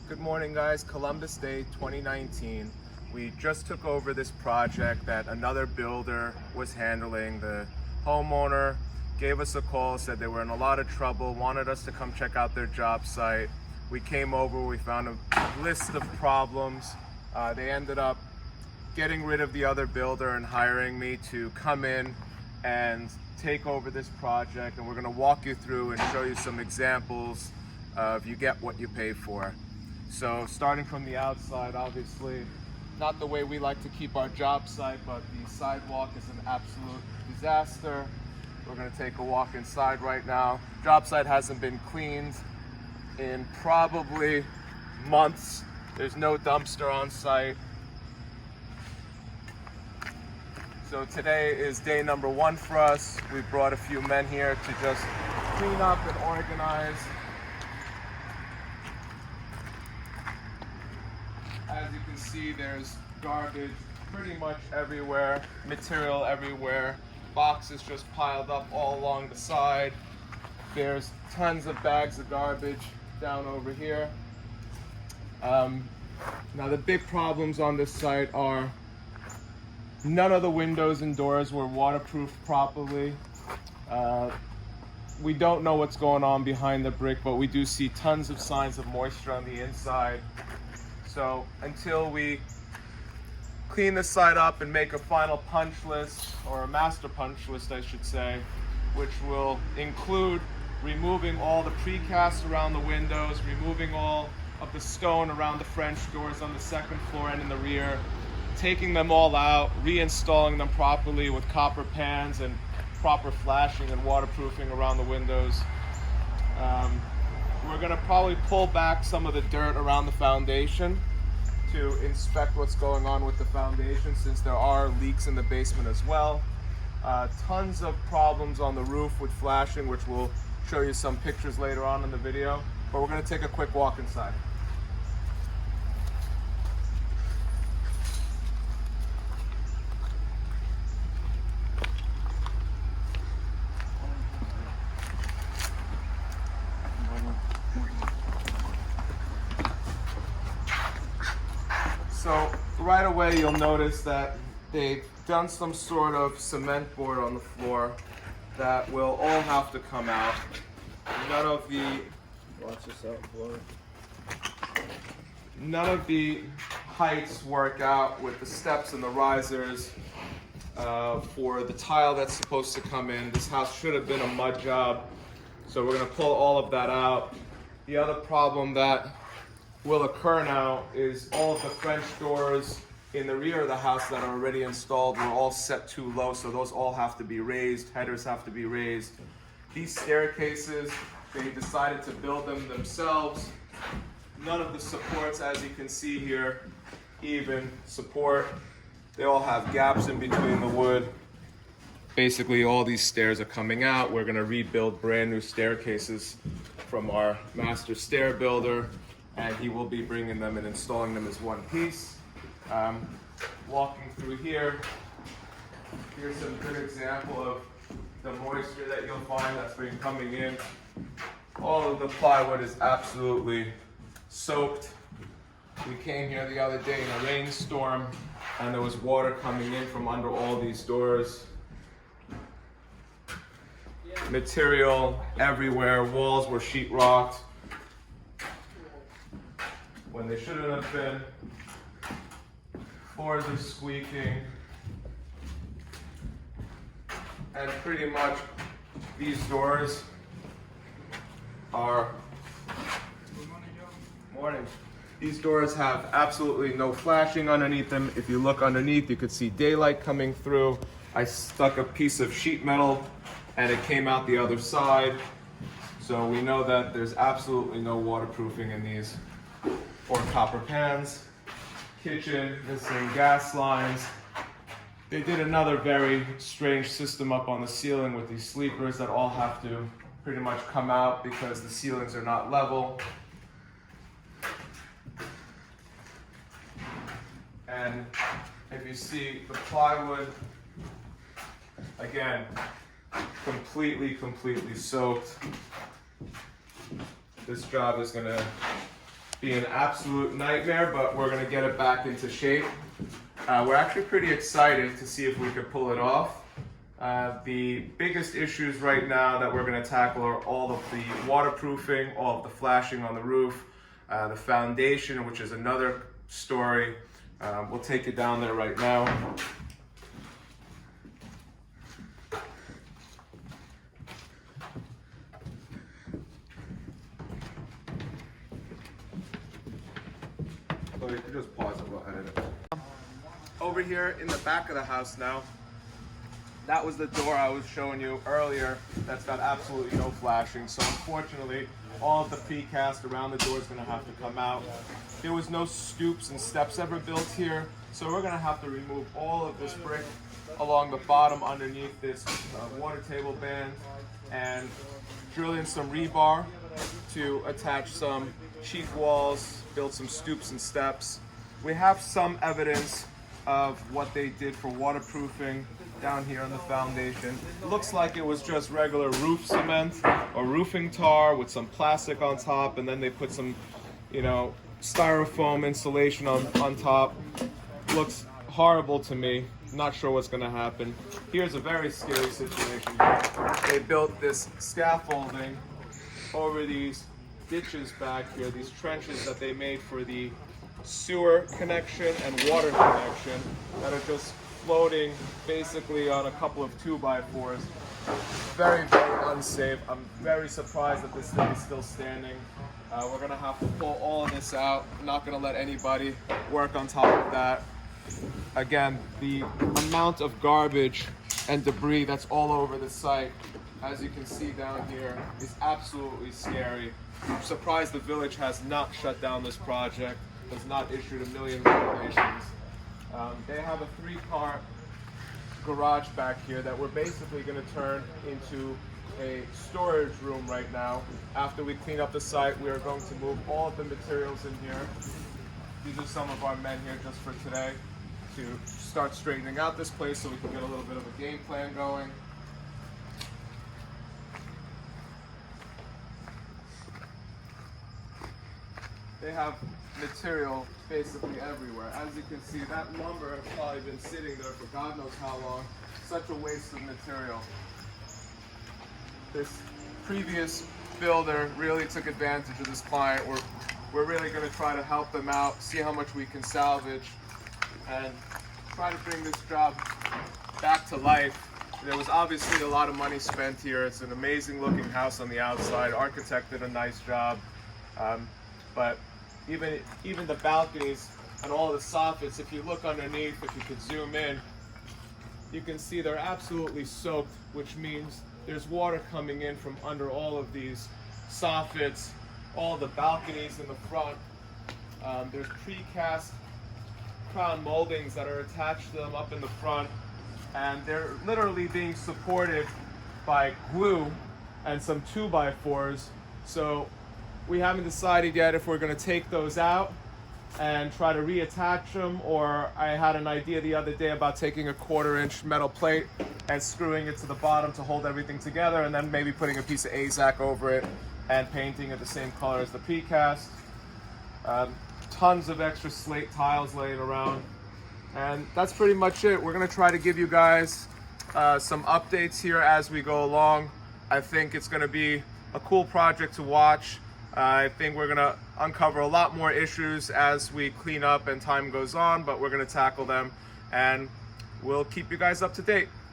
Good morning, guys. Columbus Day 2019. We just took over this project that another builder was handling. The homeowner gave us a call, said they were in a lot of trouble, wanted us to come check out their job site. We came over, we found a list of problems. They ended up getting rid of the other builder and hiring me to come in and take over this project, and we're going to walk you through and show you some examples of you get what you pay for. So starting from the outside, obviously not the way we like to keep our job site, but the sidewalk is an absolute disaster. We're going to take a walk inside right now. Job site hasn't been cleaned in probably months. There's no dumpster on site. So today is day number 1 for us. We brought a few men here to just clean up and organize. As you can see, there's garbage pretty much everywhere, material everywhere, boxes just piled up all along the side. There's tons of bags of garbage down over here. Now the big problems on this site are none of the windows and doors were waterproofed properly. We don't know what's going on behind the brick, but we do see tons of signs of moisture on the inside. So until we clean this side up and make a final punch list, or a master punch list I should say, which will include removing all the precast around the windows, removing all of the stone around the French doors on the second floor and in the rear, taking them all out, reinstalling them properly with copper pans and proper flashing and waterproofing around the windows. We're going to probably pull back some of the dirt around the foundation to inspect what's going on with the foundation, since there are leaks in the basement as well. Tons of problems on the roof with flashing, which we'll show you some pictures later on in the video. But we're going to take a quick walk inside. So right away you'll notice that they've done some sort of cement board on the floor that will all have to come out. None of the heights work out with the steps and the risers for the tile that's supposed to come in. This house should have been a mud job, so we're going to pull all of that out. The other problem that will occur now is all of the French doors in the rear of the house that are already installed were all set too low, so those all have to be raised. Headers have to be raised. These staircases, they decided to build them themselves. None of the supports, as you can see here, even support. They all have gaps in between the wood. Basically, all these stairs are coming out. We're going to rebuild brand new staircases from our master stair builder, and he will be bringing them and installing them as one piece. Walking through here, here's some good example of the moisture that you'll find that's been coming in. All of the plywood is absolutely soaked. We came here the other day in a rainstorm, and there was water coming in from under all these doors. Material everywhere, walls were sheetrocked when they shouldn't have been. Floors are squeaking. And pretty much these doors are... Morning. These doors have absolutely no flashing underneath them. If you look underneath, you could see daylight coming through. I stuck a piece of sheet metal and it came out the other side. So we know that there's absolutely no waterproofing in these, or copper pans. Kitchen, missing gas lines. They did another very strange system up on the ceiling with these sleepers that all have to pretty much come out because the ceilings are not level. And if you see the plywood, again, completely soaked. This job is gonna be an absolute nightmare, but we're gonna get it back into shape. We're actually pretty excited to see if we could pull it off. The biggest issues right now that we're gonna tackle are all of the waterproofing, all of the flashing on the roof, the foundation, which is another story. We'll take it down there right now. So you can just pause and go ahead. Over here in the back of the house now, that was the door I was showing you earlier that's got absolutely no flashing. So unfortunately, all of the precast around the door is going to have to come out. There was no scoops and steps ever built here, so we're going to have to remove all of this brick along the bottom underneath this water table band and drill in some rebar to attach some cheek walls, build some stoops and steps. We have some evidence of what they did for waterproofing down here on the foundation. It looks like it was just regular roof cement or roofing tar with some plastic on top, and then they put some, styrofoam insulation on top. Looks horrible to me. Not sure what's gonna happen. Here's a very scary situation. They built this scaffolding over these ditches back here, these trenches that they made for the sewer connection and water connection that are just floating basically on a couple of 2x4s. Very, very unsafe. I'm very surprised that this thing is still standing. We're gonna have to pull all of this out. I'm not gonna let anybody work on top of that. Again, the amount of garbage and debris that's all over the site, as you can see down here, is absolutely scary. I'm surprised the village has not shut down this project, has not issued a million regulations. They have a 3-car garage back here that we're basically going to turn into a storage room right now. After we clean up the site, we are going to move all of the materials in here. These are some of our men here just for today to start straightening out this place so we can get a little bit of a game plan going. They have material basically everywhere. As you can see, that lumber has probably been sitting there for God knows how long. Such a waste of material. This previous builder really took advantage of this client. We're really going to try to help them out, see how much we can salvage, and try to bring this job back to life. There was obviously a lot of money spent here. It's an amazing looking house on the outside. Architect did a nice job. But even the balconies and all the soffits, if you look underneath, if you could zoom in, you can see they're absolutely soaked, which means there's water coming in from under all of these soffits, all the balconies in the front. There's precast crown moldings that are attached to them up in the front, and they're literally being supported by glue and some 2x4s. So we haven't decided yet if we're going to take those out and try to reattach them, or I had an idea the other day about taking a 1/4-inch metal plate and screwing it to the bottom to hold everything together, and then maybe putting a piece of AZAC over it and painting it the same color as the precast. Tons of extra slate tiles laying around, and that's pretty much it. We're going to try to give you guys some updates here as we go along. I think it's going to be a cool project to watch. I think we're going to uncover a lot more issues as we clean up and time goes on, but we're going to tackle them, and we'll keep you guys up to date.